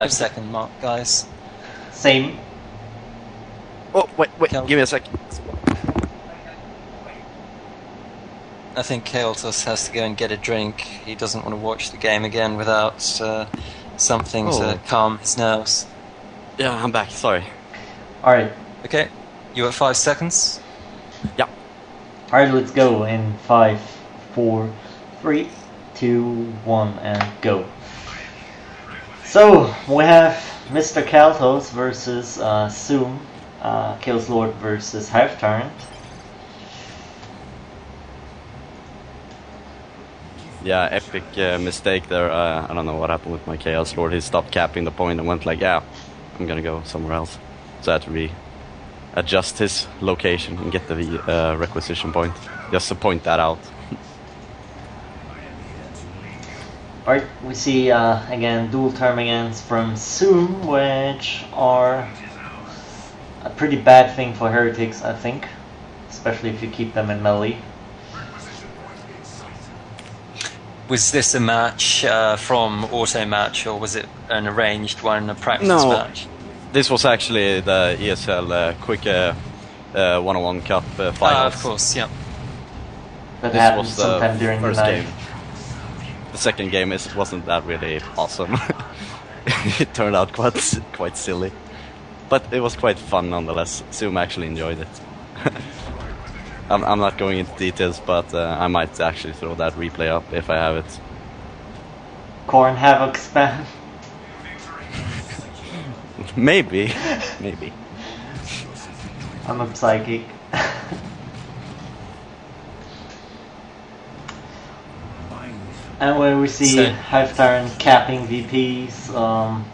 5-second mark, guys. Same. Oh, wait, give me a sec. I think Caeltos has to go and get a drink. He doesn't want to watch the game again without something to calm his nerves. Yeah, I'm back, sorry. Alright. Okay, you at 5 seconds? Yeah. Alright, let's go in 5, 4, 3, 2, 1, and go. So, we have Mr. Caeltos versus Soom, Chaos Lord versus Hive Tyrant. Yeah, epic mistake there. I don't know what happened with my Chaos Lord. He stopped capping the point and went like, yeah, I'm gonna go somewhere else. So I had to readjust his location and get the requisition point. Just to point that out. Alright, we see again dual termagants from Soom, which are a pretty bad thing for heretics, I think. Especially if you keep them in melee. Was this a match from auto match, or was it an arranged one, a practice match? This was actually the ESL quick one-on-one cup finals. Of course, yeah. That this happens was sometime the during first the night. game. The second game wasn't that really awesome. It turned out quite silly, but it was quite fun nonetheless. Zoom actually enjoyed it. I'm not going into details, but I might actually throw that replay up if I have it. Corn Havoc spam. Maybe. I'm a psychic. And where we see Hive Tyrant capping VPs,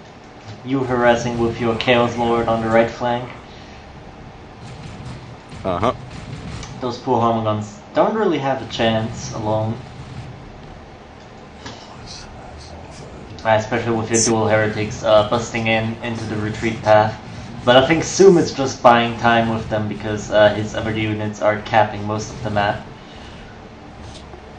you harassing with your Chaos Lord on the right flank. Those poor Homogons don't really have a chance alone. Especially with your dual heretics busting into the retreat path. But I think Soom is just buying time with them because his other units are capping most of the map.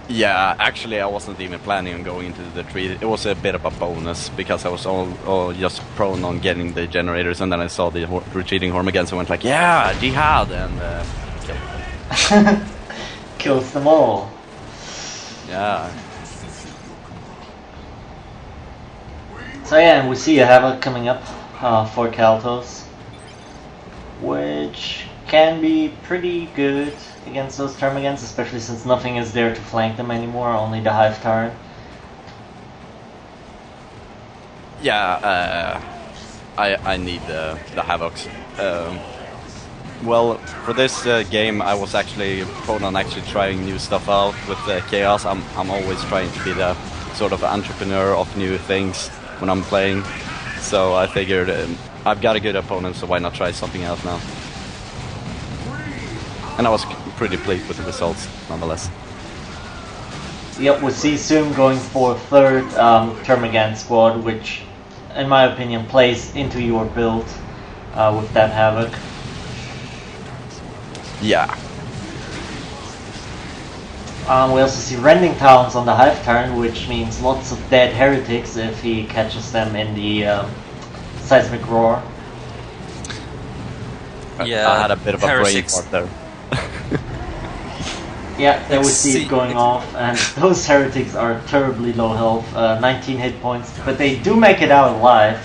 Yeah, actually I wasn't even planning on going into the retreat. It was a bit of a bonus because I was all just prone on getting the generators, and then I saw the retreating Hormagaons and went like, yeah, jihad, and killed them. Kills them all. Yeah. So yeah, and we see a Havoc coming up for Caeltos, which can be pretty good against those termagants, especially since nothing is there to flank them anymore, only the Hive Tyrant. Yeah, I need the Havocs. Well, for this game I was actually prone on actually trying new stuff out with Chaos. I'm always trying to be the sort of entrepreneur of new things when I'm playing. So I figured I've got a good opponent, so why not try something else now? And I was pretty pleased with the results, nonetheless. Yep, we see Soom going for third Termagant squad, which, in my opinion, plays into your build with that Havoc. Yeah. We also see Rending Talons on the Hive Tyrant, which means lots of dead heretics if he catches them in the Seismic Roar. Yeah, I had a bit of a brain fart there. Yeah, there we see it going off, and those heretics are terribly low health, 19 hit points, but they do make it out alive,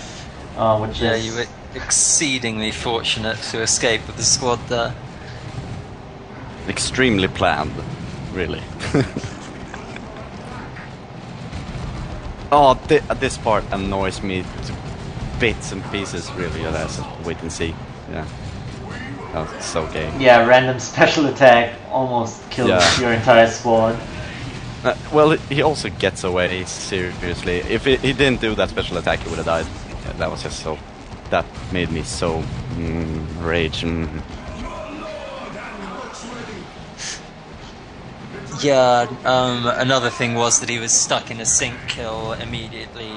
which is... you were exceedingly fortunate to escape with the squad there. Extremely planned, really. Oh, this part annoys me to bits and pieces, really. Let's wait and see. Yeah. That's so gay. Yeah, random special attack almost kills your entire squad. Well, he also gets away, seriously. If he didn't do that special attack, he would have died. Yeah, that was just so... That made me so... rage. Yeah, another thing was that he was stuck in a sync kill immediately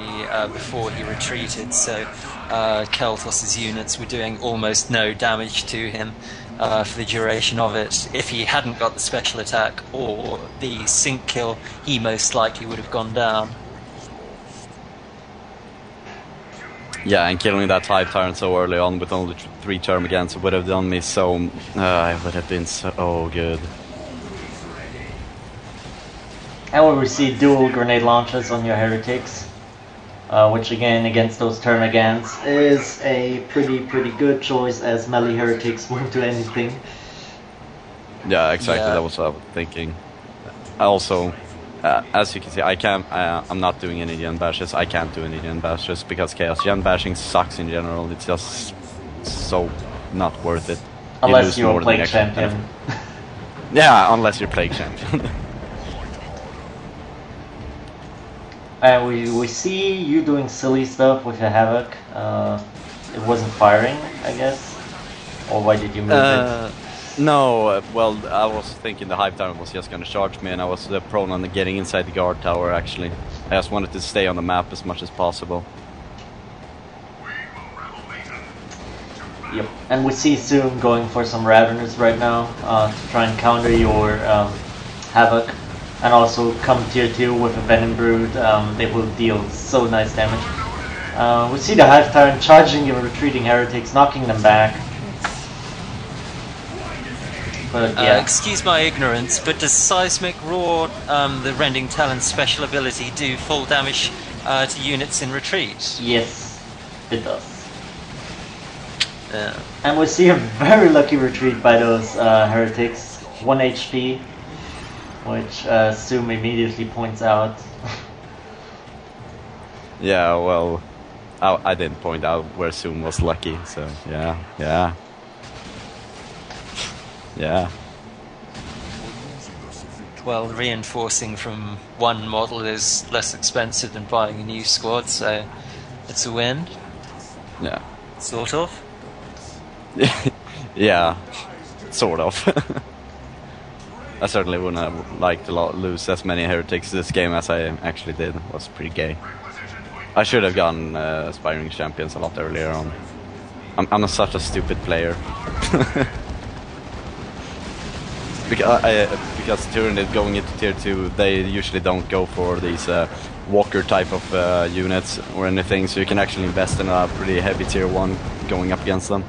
before he retreated, so Caeltos' units were doing almost no damage to him for the duration of it. If he hadn't got the special attack or the sync kill, he most likely would have gone down. Yeah, and killing that Hive Tyrant so early on with only 3 termagants would have done me so... it would have been so good. And we receive dual grenade launches on your heretics, which again against those termagants is a pretty good choice, as melee heretics won't do anything. Yeah, exactly. Yeah. That was what I was thinking. I also, as you can see, I can't. I'm not doing any gen bashes. I can't do any gen bashes because chaos gen bashing sucks in general. It's just so not worth it. Unless you you're lose a more than plague extra- champion. Yeah, unless you're plague champion. And we see you doing silly stuff with your Havoc. It wasn't firing, I guess? Or why did you move it? No, well, I was thinking the Hive Tyrant was just gonna charge me, and I was prone on getting inside the guard tower, actually. I just wanted to stay on the map as much as possible. Yep. And we see Soom going for some Raveners right now to try and counter your Havoc. And also come tier 2 with a Venom Brood, they will deal so nice damage. We see the Hive Tyrant charging your retreating heretics, knocking them back. But yeah. Excuse my ignorance, but does Seismic Roar, the Rending Talon's special ability, do full damage to units in retreat? Yes, it does. Yeah. And we see a very lucky retreat by those heretics. 1 HP, which Soom immediately points out. Yeah, well, I didn't point out where Soom was lucky, so yeah. Well, reinforcing from one model is less expensive than buying a new squad, so it's a win. Yeah. Sort of. Yeah, sort of. I certainly wouldn't have liked to lose as many heretics this game as I actually did. It was pretty gay. I should have gotten aspiring champions a lot earlier on. I'm such a stupid player. Because Tyranid going into tier 2, they usually don't go for these walker type of units or anything, so you can actually invest in a pretty heavy tier 1 going up against them.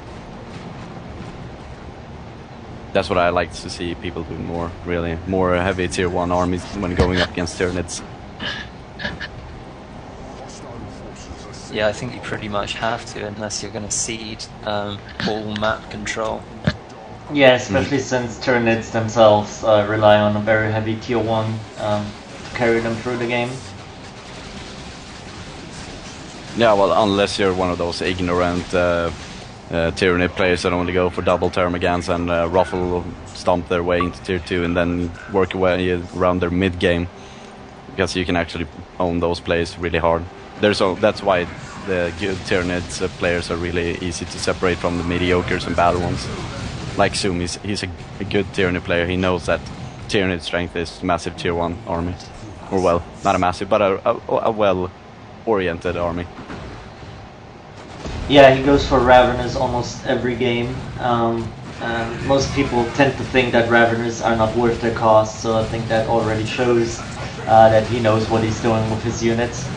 That's what I like to see people do more, really. More heavy tier 1 armies when going up against Tyranids. Yeah, I think you pretty much have to, unless you're going to cede all map control. Yeah, especially since Tyranids themselves rely on a very heavy tier 1 to carry them through the game. Yeah, well, unless you're one of those ignorant Tyranid players that only go for double termagants and ruffle stomp their way into tier 2 and then work away around their mid game, because you can actually own those plays really hard. That's why the good Tyranids players are really easy to separate from the mediocres and bad ones. Like Soom, he's a good Tyranid player. He knows that Tyranid strength is massive tier 1 army. Or well, not a massive, but a well-oriented army. Yeah, he goes for Raveners almost every game. Most people tend to think that Raveners are not worth their cost, so I think that already shows that he knows what he's doing with his units.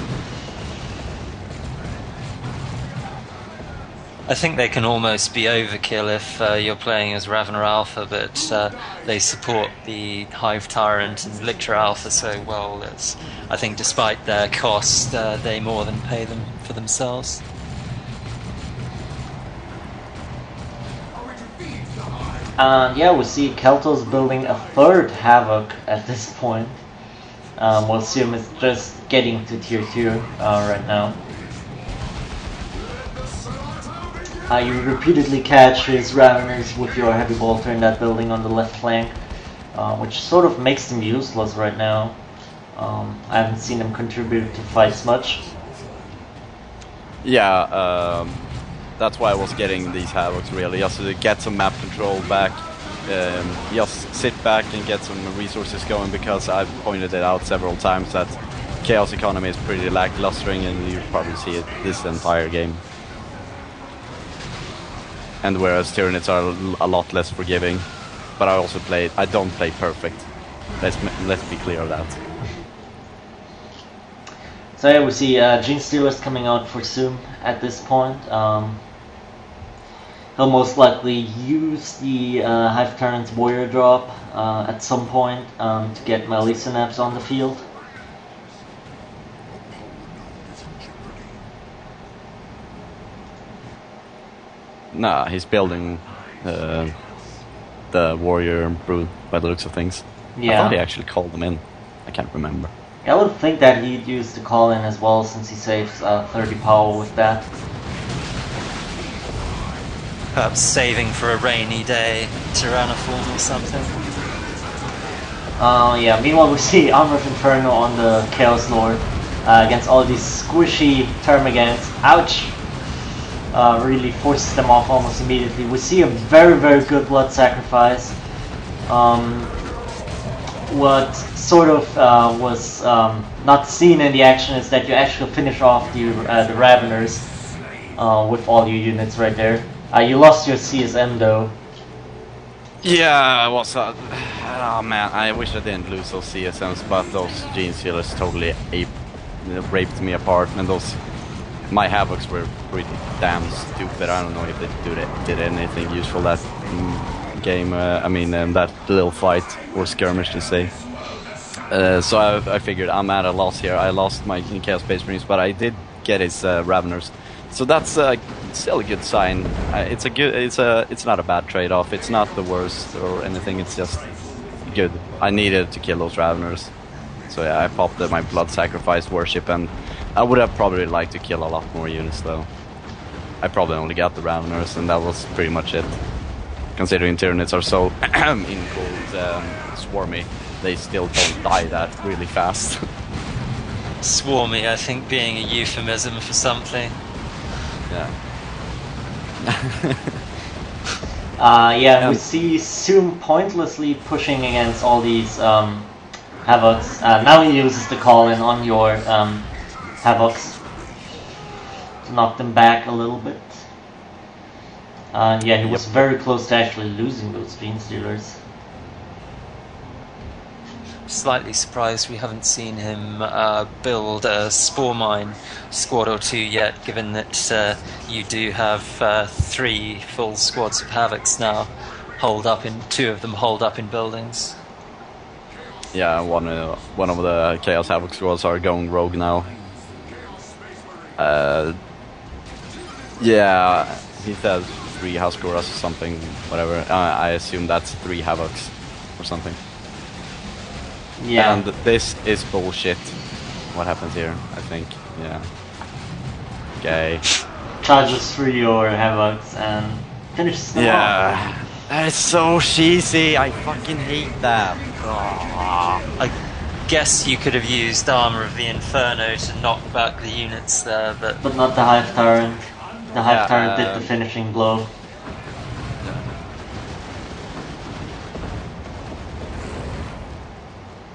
I think they can almost be overkill if you're playing as Ravener Alpha, but they support the Hive Tyrant and Lictor Alpha so well that I think despite their cost, they more than pay them for themselves. Yeah, we see Caeltos building a third Havoc at this point. While Soom is just getting to tier 2 right now. You repeatedly catch his Raveners with your heavy bolter in that building on the left flank, which sort of makes them useless right now. I haven't seen them contribute to fights much. Yeah, that's why I was getting these Havocs really, just to get some map control back, just sit back and get some resources going, because I've pointed it out several times that Chaos economy is pretty lacklustering, and you probably see it this entire game. And whereas Tyranids are a lot less forgiving, but I don't play perfect. Let's be clear of that. So yeah, we see Gene Stealers coming out for Soom at this point. He'll most likely use the Hive Tyrant's Warrior drop at some point to get melee synapse on the field. Nah, he's building the Warrior Brood by the looks of things. Yeah. I thought he actually called them in. I can't remember. I would think that he'd use the call in as well, since he saves 30 power with that. Perhaps saving for a rainy day, Tyrannoform or something. Yeah, meanwhile we see Armor of Inferno on the Chaos Lord against all these squishy Termagants. Ouch! Really forces them off almost immediately. We see a very, very good blood sacrifice. What sort of was not seen in the action is that you actually finish off the Raveners with all your units right there. You lost your CSM though. Yeah, I was. Oh man, I wish I didn't lose those CSMs, but those Gene Stealers totally raped me apart, and those my Havocs were pretty damn stupid. I don't know if they did anything useful that game. That little fight or skirmish to say. So I figured I'm at a loss here. I lost my Chaos Space Marines, but I did get his Raveners. So that's still a good sign. It's not a bad trade-off. It's not the worst or anything. It's just good. I needed to kill those Raveners, so yeah, I popped my Blood Sacrifice Worship, and I would have probably liked to kill a lot more units though. I probably only got the Raveners, and that was pretty much it. Considering Tyranids are so in cold swarmy, they still don't die that really fast. Swarmy, I think, being a euphemism for something. Yeah. We see Soom pointlessly pushing against all these Havocs. Now he uses the call-in on your Havocs to knock them back a little bit. He was very close to actually losing those Gene Stealers. Slightly surprised we haven't seen him build a Spore Mine squad or two yet, given that you do have 3 full squads of Havocs now, two of them holed up in buildings. Yeah, one of the Chaos Havoc squads are going rogue now. He says 3 Huskuras or something, whatever. I assume that's 3 Havocs or something. Yeah. And this is bullshit. What happens here, I think. Yeah. Okay. Charges through your Havocs and finishes them off. Yeah. That is so cheesy. I fucking hate that. I guess you could have used Armor of the Inferno to knock back the units there, but not the Hive Tyrant. The Hive Tyrant did the finishing blow.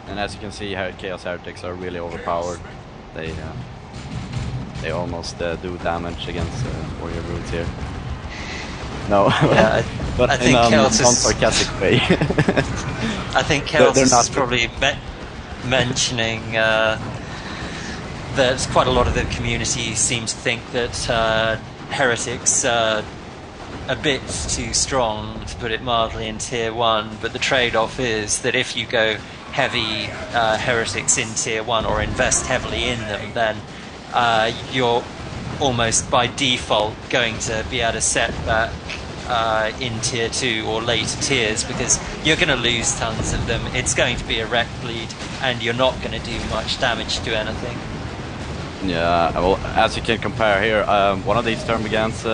And as you can see, Chaos Heretics are really overpowered. They almost do damage against Warrior Brutes here. No, yeah, but I think in a Caeltos non-sarcastic way. I think Caeltos is probably mentioning that quite a lot of the community seem to think that Heretics are a bit too strong, to put it mildly, in Tier 1, but the trade-off is that if you go heavy Heretics in Tier 1 or invest heavily in them, then you're almost by default going to be at a setback in Tier 2 or later tiers, because you're going to lose tons of them. It's going to be a wreck bleed, and you're not going to do much damage to anything. Yeah, well, as you can compare here, one of these Termagants,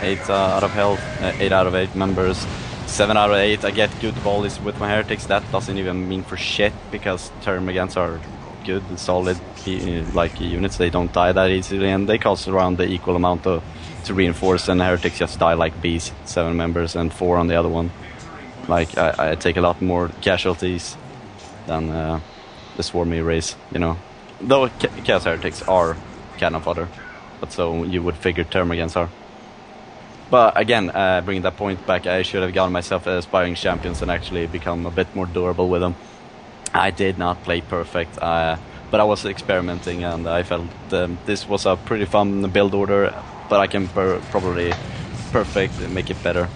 8 out of health, 8 out of 8 members, 7 out of 8, I get good volleys with my Heretics. That doesn't even mean for shit, because Termagants are good, solid units. They don't die that easily, and they cost around the equal amount to reinforce, and Heretics just die like bees, 7 members and 4 on the other one. Like, I take a lot more casualties than the Swarmy race, you know. Though Chaos Heretics are cannon fodder, but so you would figure Termagants are. But again, bringing that point back, I should have gotten myself aspiring champions and actually become a bit more durable with them. I did not play perfect. but I was experimenting, and I felt this was a pretty fun build order, but I can probably make it better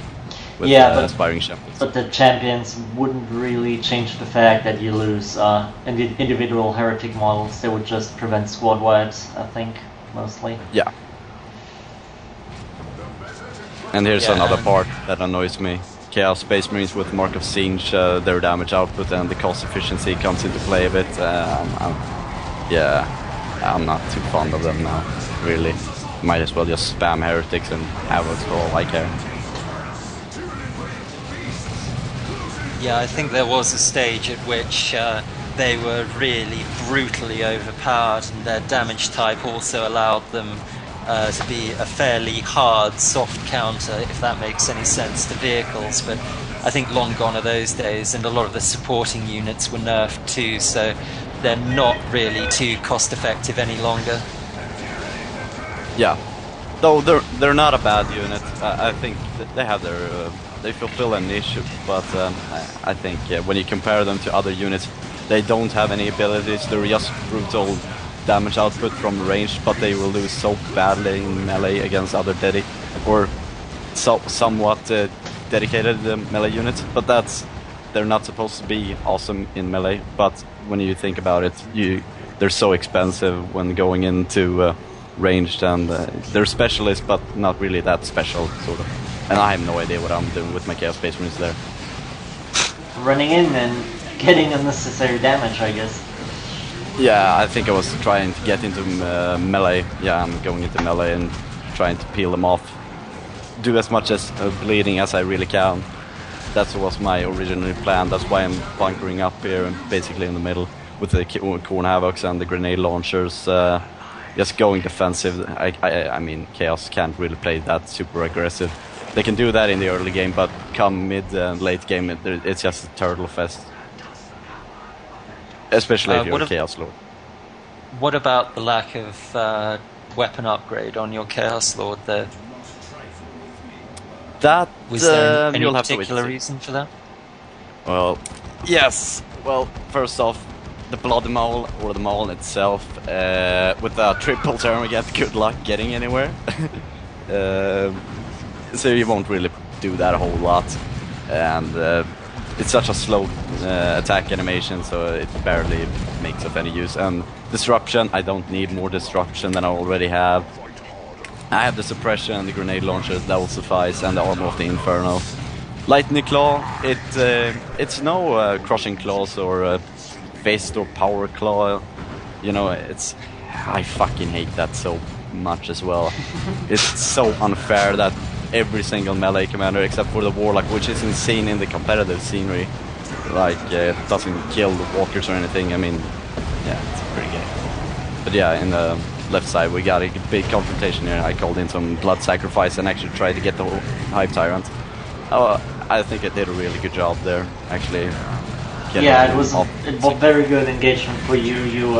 with aspiring champions. But the champions wouldn't really change the fact that you lose individual heretic models. They would just prevent squad wipes, I think, mostly. Yeah. And here's another part that annoys me. Chaos Space Marines with Mark of Siege, their damage output and the cost efficiency comes into play a bit. I'm not too fond of them now, really. Might as well just spam heretics and havocs for all I care. Yeah, I think there was a stage at which they were really brutally overpowered, and their damage type also allowed them to be a fairly hard, soft counter, if that makes any sense, to vehicles. But I think long gone are those days, and a lot of the supporting units were nerfed too, so they're not really too cost-effective any longer. Yeah, though they're not a bad unit. I think they have they fulfill a niche, but I think when you compare them to other units, they don't have any abilities. They're just brutal damage output from range, but they will lose so badly in melee against other or somewhat dedicated melee units. But they're not supposed to be awesome in melee. But when you think about it, they're so expensive when going into ranged, and they're specialists, but not really that special, sort of. And I have no idea what I'm doing with my Chaos Space Marines there. Running in and getting unnecessary damage, I guess. Yeah, I think I was trying to get into melee. Yeah, I'm going into melee and trying to peel them off. Do as much as bleeding as I really can. That was my original plan. That's why I'm bunkering up here, basically in the middle, with the Corn Havocs and the grenade launchers. Just going defensive. I mean, Chaos can't really play that super aggressive. They can do that in the early game, but come mid and late game, it's just a turtle fest. Especially if you're a Chaos Lord. What about the lack of weapon upgrade on your Chaos Lord there? Was there any particular reason for that? Well, yes. Well, first off, the Blood Maul, or the Maul itself, with a triple termagant, good luck getting anywhere. So you won't really do that a whole lot. And it's such a slow attack animation, so it barely makes of any use. And disruption, I don't need more disruption than I already have. I have the suppression, the grenade launchers, that will suffice, and the armor of the Inferno. Lightning Claw, it's no crushing claws or fist or power claw. You know, I fucking hate that so much as well. It's so unfair that every single melee commander except for the Warlock, which is insane in the competitive scenery, like doesn't kill the walkers or anything. I mean, yeah, it's pretty gay. But yeah, in the left side we got a big confrontation here. I called in some blood sacrifice and actually tried to get the Hive Tyrant. I think I did a really good job there, actually. Yeah, it was very good engagement for you. You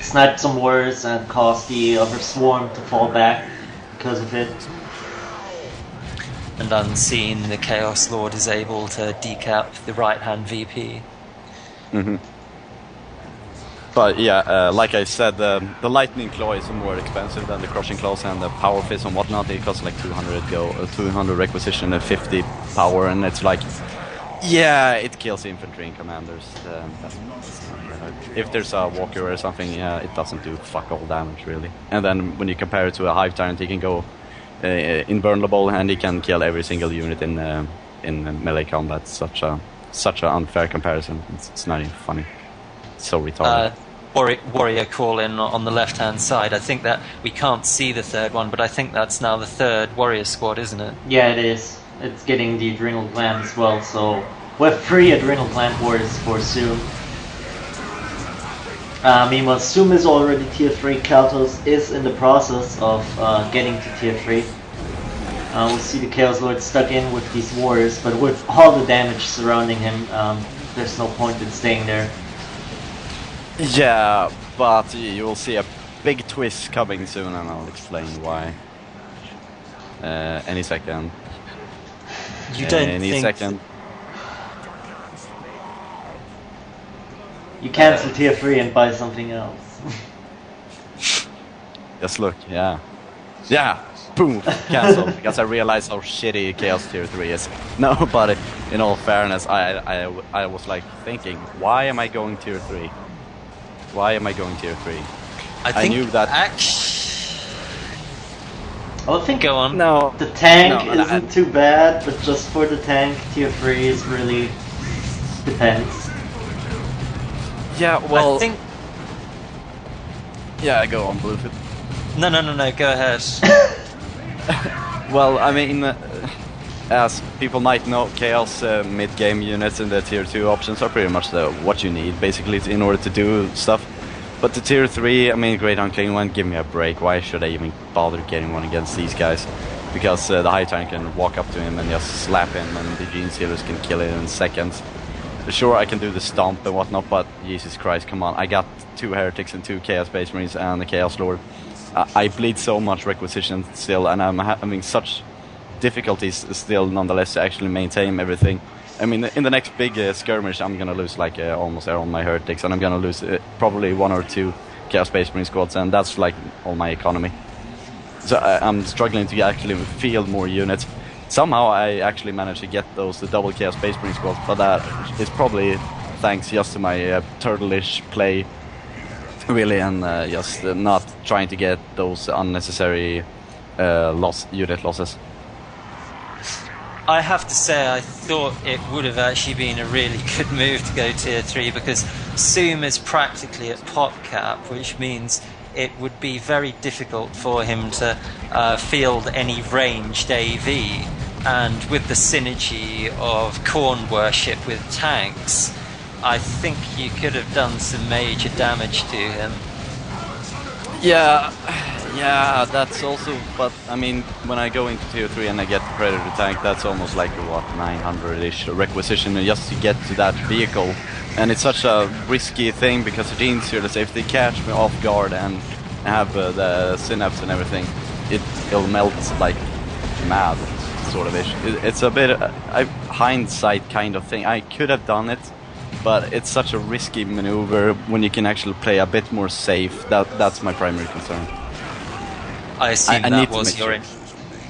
sniped some warriors and caused the other swarm to fall back because of it. And unseen, the Chaos Lord is able to decap the right-hand VP. Mm-hmm. But yeah, like I said, the Lightning Claw is more expensive than the Crushing Claws, and the Power Fist and whatnot, it costs like 200 requisition and 50 power, and it's like, yeah, it kills infantry and commanders. If there's a walker or something, yeah, it doesn't do fuck all damage really. And then when you compare it to a Hive Tyrant, he can go invulnerable, and he can kill every single unit in melee combat. Such an unfair comparison. It's not even funny. It's so retarded. Warrior call in on the left hand side. I think that we can't see the third one, but I think that's now the third warrior squad, isn't it? Yeah, it is. It's getting the adrenal gland as well, so we have 3 adrenal gland warriors for Soom. Meanwhile, Soom is already tier 3. Caeltos is in the process of getting to tier 3. We see the Chaos Lord stuck in with these warriors, but with all the damage surrounding him, there's no point in staying there. Yeah, but you will see a big twist coming soon, and I'll explain why. Any second. You don't any think second. You cancel tier 3 and buy something else. Just look, yeah. Yeah! Boom! Cancel, because I realized how shitty Chaos Tier 3 is. No, but in all fairness, I was like thinking, why am I going Tier 3? Why am I going Tier 3? I knew that... I think Go on. No. the tank isn't too bad, but just for the tank, Tier 3 is really... depends. Yeah, well... I think... Yeah, go on, Bluefoot. No, go ahead. Well, I mean, as people might know, Chaos mid-game units in the Tier 2 options are pretty much what you need, basically, in order to do stuff. But the Tier 3, I mean, Great Unclean One, give me a break. Why should I even bother getting one against these guys? Because the High Tyrant can walk up to him and just slap him, and the Gene Sealers can kill it in seconds. Sure, I can do the stomp and whatnot, but Jesus Christ, come on. I got 2 Heretics and 2 Chaos Space Marines and a Chaos Lord. I bleed so much Requisition still, and I'm having such difficulties still, nonetheless, to actually maintain everything. I mean, in the next big skirmish, I'm gonna lose like almost all my Heretics, and I'm gonna lose probably 1 or 2 Chaos Space Marine squads, and that's like all my economy. So I'm struggling to actually field more units. Somehow I actually managed to get those double Chaos Space Marine squads, but that is probably thanks just to my turtle-ish play, really, and just not trying to get those unnecessary unit losses. I have to say, I thought it would have actually been a really good move to go Tier 3, because Soom is practically at pop cap, which means it would be very difficult for him to field any ranged AV. And with the synergy of Khorne worship with tanks, I think you could have done some major damage to him. Yeah, that's also, but I mean, when I go into Tier 3 and I get the Predator tank, that's almost like, what, 900-ish requisition just to get to that vehicle. And it's such a risky thing, because the Gene Sealers, if they catch me off guard and have the synapse and everything, it'll melt like mad, sort of ish. It's a bit hindsight kind of thing. I could have done it, but it's such a risky maneuver when you can actually play a bit more safe. That's my primary concern. I assume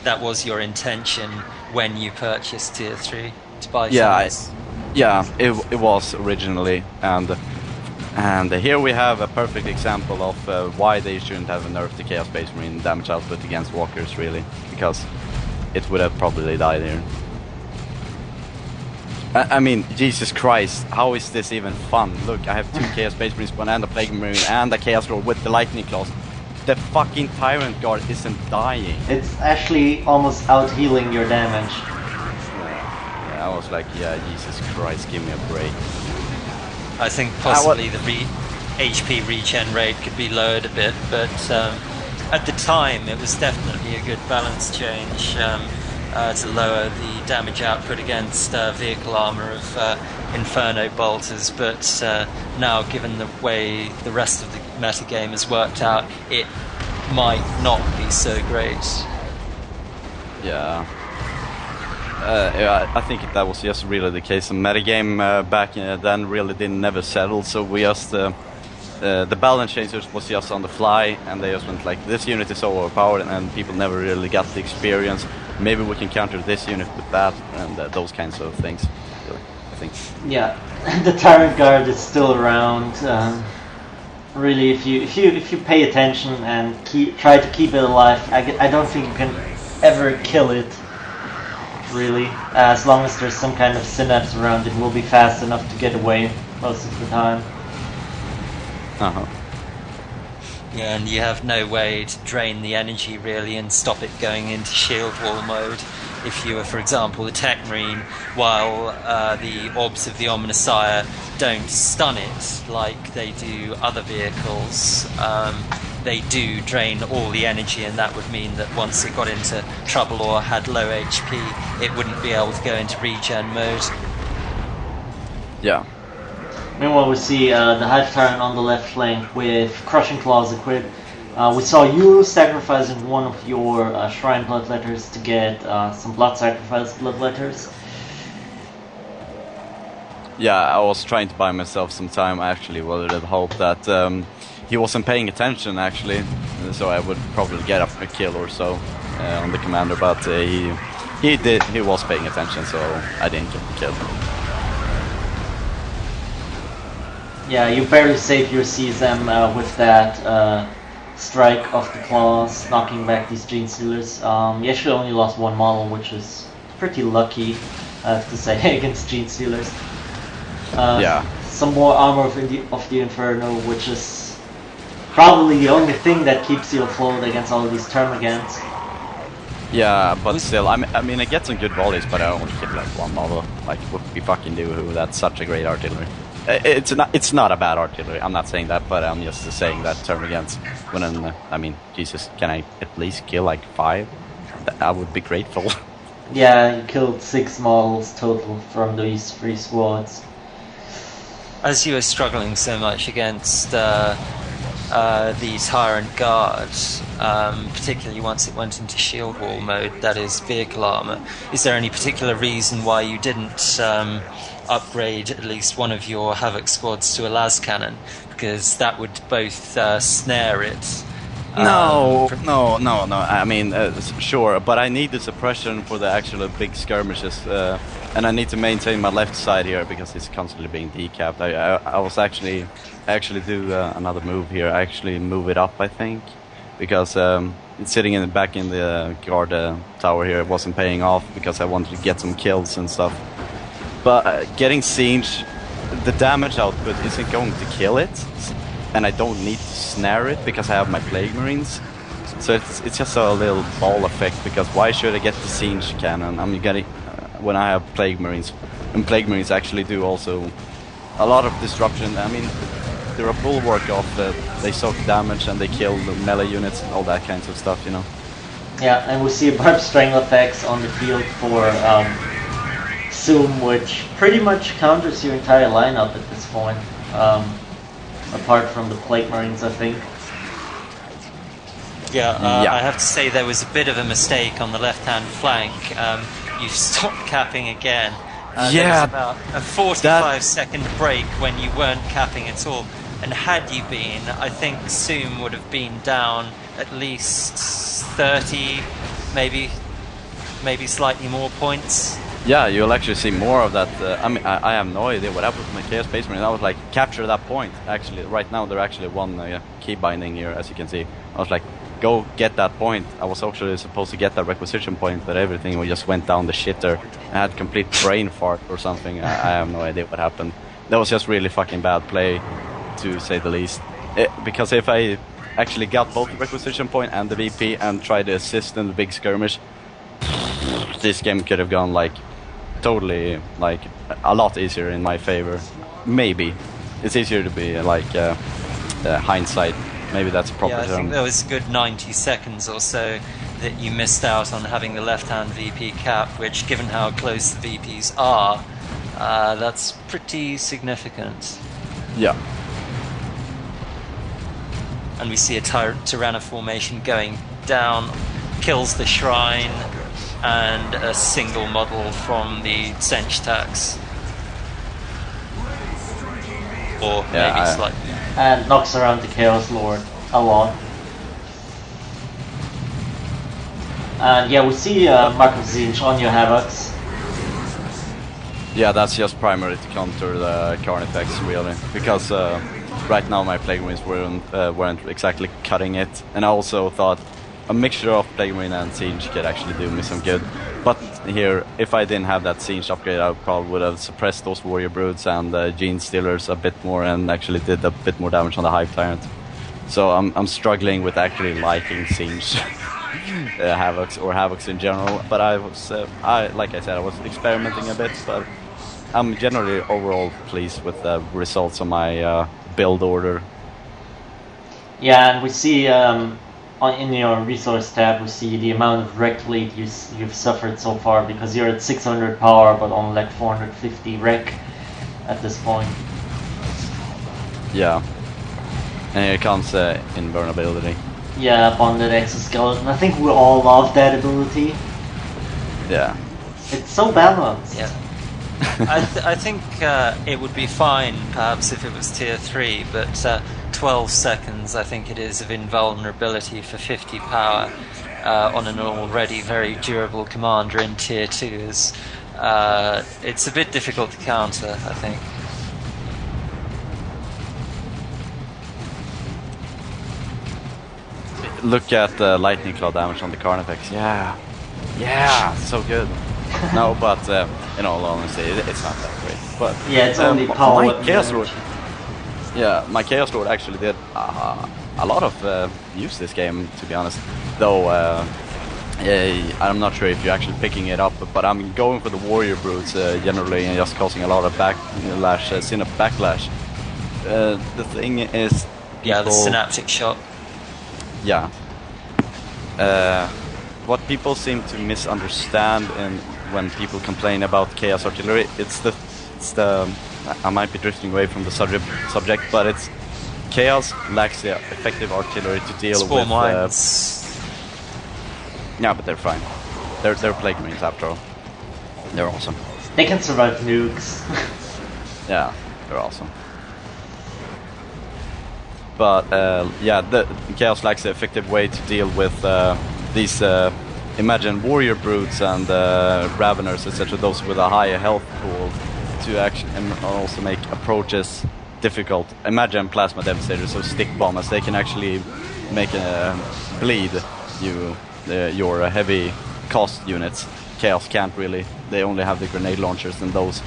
that was your intention when you purchased Tier 3 to buy tanks. Yeah, it was originally, and here we have a perfect example of why they shouldn't have nerfed the Chaos Space Marine damage output against walkers, really, because it would have probably died here. I mean, Jesus Christ, how is this even fun? Look, I have 2 Chaos Space Marines, one and a Plague Marine and a Chaos Lord with the Lightning Claws. The fucking Tyrant Guard isn't dying. It's actually almost out-healing your damage. Yeah, I was like, yeah, Jesus Christ, give me a break. I think possibly the HP regen rate could be lowered a bit, but at the time it was definitely a good balance change to lower the damage output against vehicle armor of Inferno bolters, but now, given the way the rest of the metagame has worked out, it might not be so great. Yeah. I think that was just really the case. The metagame back then really didn't never settle, so we just the balance changes was just on the fly, and they just went like, this unit is so overpowered, and people never really got the experience. Maybe we can counter this unit with that, and those kinds of things. Really, I think. Yeah, the Tyrant Guard is still around. Really, if you pay attention and try to keep it alive, I don't think you can ever kill it. Really, as long as there's some kind of synapse around, it will be fast enough to get away most of the time. Yeah, and you have no way to drain the energy really and stop it going into shield wall mode. If you were, for example, a Tech Marine, while the Orbs of the Omnissiah don't stun it like they do other vehicles, they do drain all the energy, and that would mean that once it got into trouble or had low HP, it wouldn't be able to go into regen mode. Yeah. Meanwhile, we see the Hive Tyrant on the left flank with Crushing Claws equipped. We saw you sacrificing one of your Shrine Bloodletters to get some Blood Sacrifice Bloodletters. Yeah, I was trying to buy myself some time, actually, with the hope that he wasn't paying attention actually, so I would probably get a kill or so on the commander. But he was paying attention, so I didn't get the kill. Yeah, you barely saved your CSM with that strike of the claws, knocking back these Gene Stealers. You actually only lost one model, which is pretty lucky, I have to say, against Gene Stealers. Yeah. Some more armor of the Inferno, which is probably the only thing that keeps you afloat against all of these termagants. Yeah, but still, I mean, I get some good volleys, but I only hit like one model. Like, what we fucking do? That's such a great artillery. It's not a bad artillery. I'm not saying that, but I'm just saying that termagants. I mean, Jesus, can I at least kill like 5? I would be grateful. Yeah, you killed 6 models total from these 3 squads. As you were struggling so much against the Tyrant Guard, particularly once it went into shield wall mode, that is vehicle armor, is there any particular reason why you didn't upgrade at least one of your Havoc squads to a las cannon? Because that would both snare it. No. I mean, sure, but I need the suppression for the actual big skirmishes, and I need to maintain my left side here because it's constantly being decapped. I was actually do another move here. I actually move it up, I think, because it's sitting back in the guard tower here. It wasn't paying off because I wanted to get some kills and stuff. But getting siege, the damage output isn't going to kill it. And I don't need to snare it because I have my Plague Marines. So it's just a little ball effect, because why should I get the Siege Cannon? I'm getting when I have Plague Marines. And Plague Marines actually do also a lot of disruption. I mean, they're a bulwark of they soak damage and they kill the melee units and all that kinds of stuff, you know. Yeah, and we see a bunch of strangle attacks on the field for Soom, which pretty much counters your entire lineup at this point. Apart from the Plague Marines, I think. Yeah, I have to say there was a bit of a mistake on the left-hand flank. You stopped capping again. There was about a 45-second break when you weren't capping at all. And had you been, I think Soom would have been down at least 30, maybe slightly more points. Yeah, you'll actually see more of that. I mean, I have no idea what happened with my Chaos Space Marine. I was like, capture that point. Actually, right now they're actually one key binding here, as you can see. I was like, go get that point. I was actually supposed to get that requisition point, but everything just went down the shitter. I had complete brain fart or something. I have no idea what happened. That was just really fucking bad play, to say the least. Because if I actually got both the requisition point and the VP and tried to assist in the big skirmish, this game could have gone like totally, like, a lot easier in my favor. Maybe it's easier to be like hindsight. Maybe that's a proper term. I think there was a good 90 seconds or so that you missed out on having the left-hand VP cap, which, given how close the VPs are, that's pretty significant. Yeah. And we see a Tyranna formation going down, kills the shrine, and a single model from the Sench tax. Or maybe slightly. And knocks around the Chaos Lord a lot. And yeah, we see Marcus Zinch on your Havocs. Yeah, that's just primarily to counter the Carnifex, really. Because right now my Plague Marines weren't exactly cutting it. And I also thought a mixture of Plague Marine and Siege could actually do me some good. But here, if I didn't have that Siege upgrade, I probably would have suppressed those Warrior Broods and Gene Stealers a bit more and actually did a bit more damage on the Hive Tyrant. So I'm struggling with actually liking Siege Havocs or Havocs in general. But I was, like I said, I was experimenting a bit, but I'm generally overall pleased with the results of my build order. Yeah, and we see in your resource tab, we see the amount of wreck fleet you've suffered so far, because you're at 600 power but only like 450 wreck at this point. Yeah. And here comes invulnerability. Yeah, Bonded Exoskeleton. I think we all love that ability. Yeah. It's so balanced. Yeah. I think it would be fine, perhaps, if it was tier 3, but 12 seconds, I think it is, of invulnerability for 50 power on an already very durable commander in tier 2s. It's a bit difficult to counter, I think. Look at the lightning claw damage on the Carnifex. Yeah, so good. No, but in all honesty, it's not that great. But yeah, it's only power. My Chaos Lord. Yeah, my Chaos Lord actually did a lot of use this game, to be honest. Though I'm not sure if you're actually picking it up, but I'm going for the Warrior Brutes generally and just causing a lot of backlash, synaptic backlash. The thing is, yeah, the synaptic shock. Yeah. What people seem to misunderstand when people complain about Chaos Artillery, it's the I might be drifting away from the subject, but it's Chaos lacks the effective artillery to deal with. Yeah, but they're fine. They're Plague Marines after all. They're awesome. They can survive nukes. Yeah, they're awesome. But yeah, the Chaos lacks the effective way to deal with these. Imagine Warrior Brutes and Raveners, etc. Those with a higher health pool to actually and also make approaches difficult. Imagine Plasma Devastators, so stick bombers. They can actually make bleed your heavy cost units. Chaos can't really. They only have the grenade launchers and those.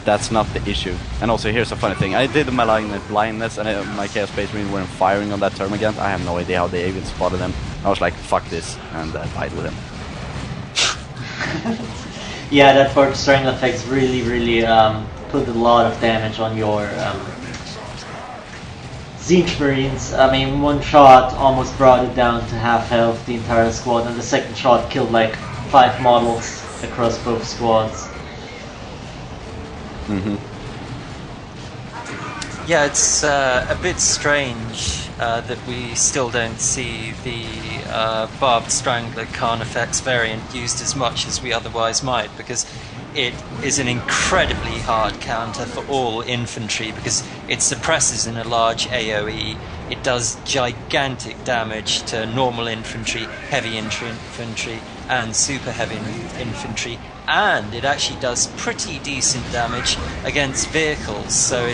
That's not the issue. And also, here's a funny thing. I did my blindness, and my Chaos Space Marine weren't firing on that termagant. I have no idea how they even spotted them. I was like, fuck this, and died with him. Yeah, that Warp Strangle effects really put a lot of damage on your Siege Marines. I mean, one shot almost brought it down to half health, the entire squad, and the second shot killed like 5 models across both squads. Yeah, it's a bit strange that we still don't see the Barbed Strangler Carnifex variant used as much as we otherwise might, because it is an incredibly hard counter for all infantry, because it suppresses in a large AoE, it does gigantic damage to normal infantry, heavy infantry, and super heavy infantry, and it actually does pretty decent damage against vehicles, so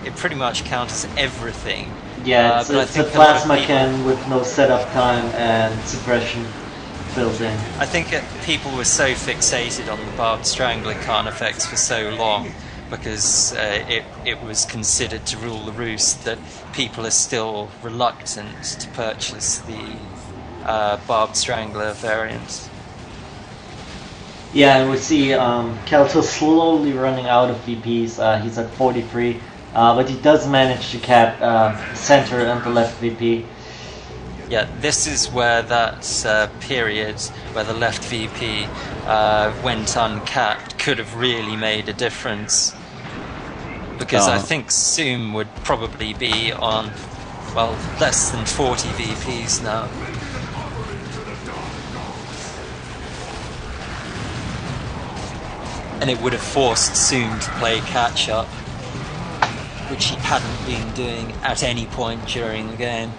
it pretty much counters everything. Yeah, it's a plasma cannon with no setup time and suppression built in. I think people were so fixated on the Barbed Strangler Carnifex for so long because it was considered to rule the roost that people are still reluctant to purchase the Barbed Strangler variant. Yeah, and we see Caeltos slowly running out of VPs. He's at 43, but he does manage to cap center and the left VP. Yeah, this is where that period where the left VP went uncapped could have really made a difference. Because I think Soom would probably be on, well, less than 40 VPs now. And it would have forced Soom to play catch-up, which he hadn't been doing at any point during the game.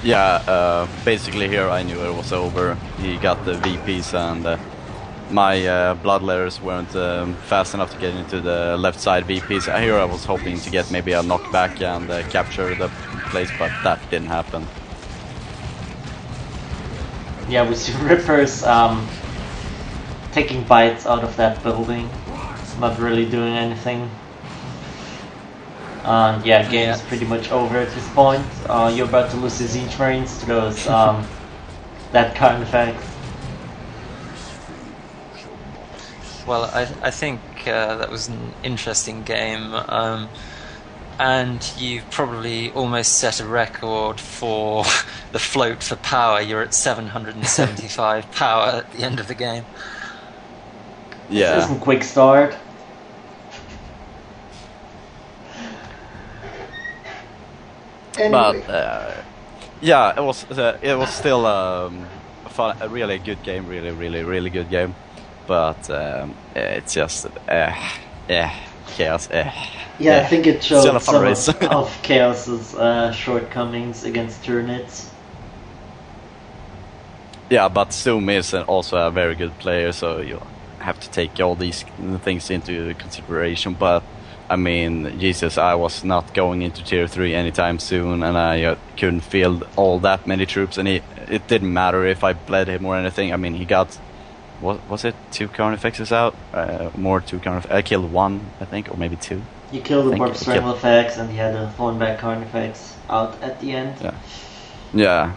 Yeah, basically here I knew it was over. He got the VPs and my bloodletters weren't fast enough to get into the left side VPs. Here I was hoping to get maybe a knockback and capture the place, but that didn't happen. Yeah, we see Rippers taking bites out of that building, not really doing anything. Yeah, game is pretty much over at this point. You're about to lose the Siege Marines to those that Carnifex. Well, I think that was an interesting game, and you've probably almost set a record for the float for power. You're at 775 power at the end of the game. Yeah. This isn't quick start. But yeah, it was still a really good game, really good game. But it's just yeah. Chaos. Yeah, I think it Still a showed fun some race. of Chaos's shortcomings against Tyranids. Yeah, but Soom is also a very good player, so you have to take all these things into consideration. But I mean, Jesus, I was not going into tier 3 anytime soon, and I couldn't field all that many troops, and it didn't matter if I bled him or anything. I mean, he got, what was it, 2 Carnifexes out? More 2 Carnifexes. I killed 1, I think, or maybe 2. You killed the Warp Stranglefax, and he had a Thornback Carnifex out at the end. Yeah.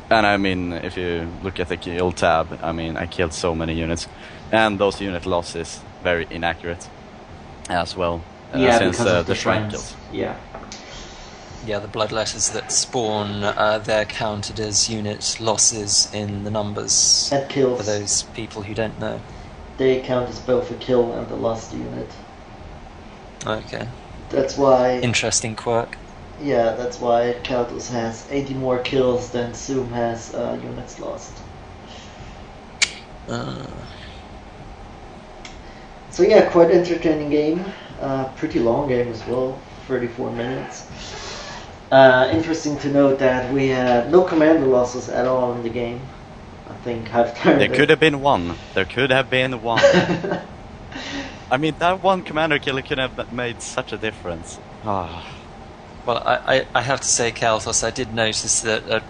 And I mean, if you look at the kill tab, I mean, I killed so many units, and those unit losses very inaccurate as well. Since because of the shrine kills. Yeah. Yeah, the bloodletters that spawn, they're counted as unit losses in the numbers. And kills. For those people who don't know. They count as both a kill and a lost unit. Okay. That's why. Interesting quirk. Yeah, that's why Caeltos has 80 more kills than Soom has units lost. So yeah, quite entertaining game. Pretty long game as well, 34 minutes. Interesting to note that we had no commander losses at all in the game. I think half-time. There could have been one. I mean, that one commander killer could have made such a difference. Well, I have to say, Caeltos, I did notice that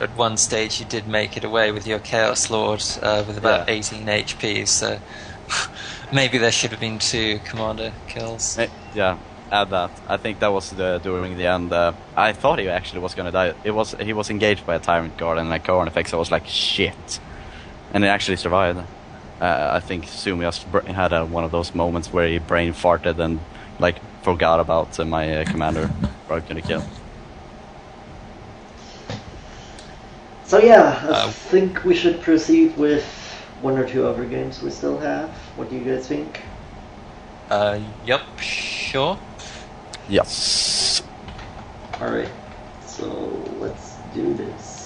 at one stage you did make it away with your Chaos Lord with about 18 HP, so maybe there should have been 2 commander kills. Yeah, add that. I think that was during the end. I thought he actually was going to die. He was engaged by a Tyrant Guard and like Carnifex. I was like, shit. And he actually survived. I think Soom just had one of those moments where he brain farted and like forgot about my commander broken the kill. So yeah, I think we should proceed with 1 or 2 other games we still have. What do you guys think? Yep, sure. Yes. Alright, so let's do this.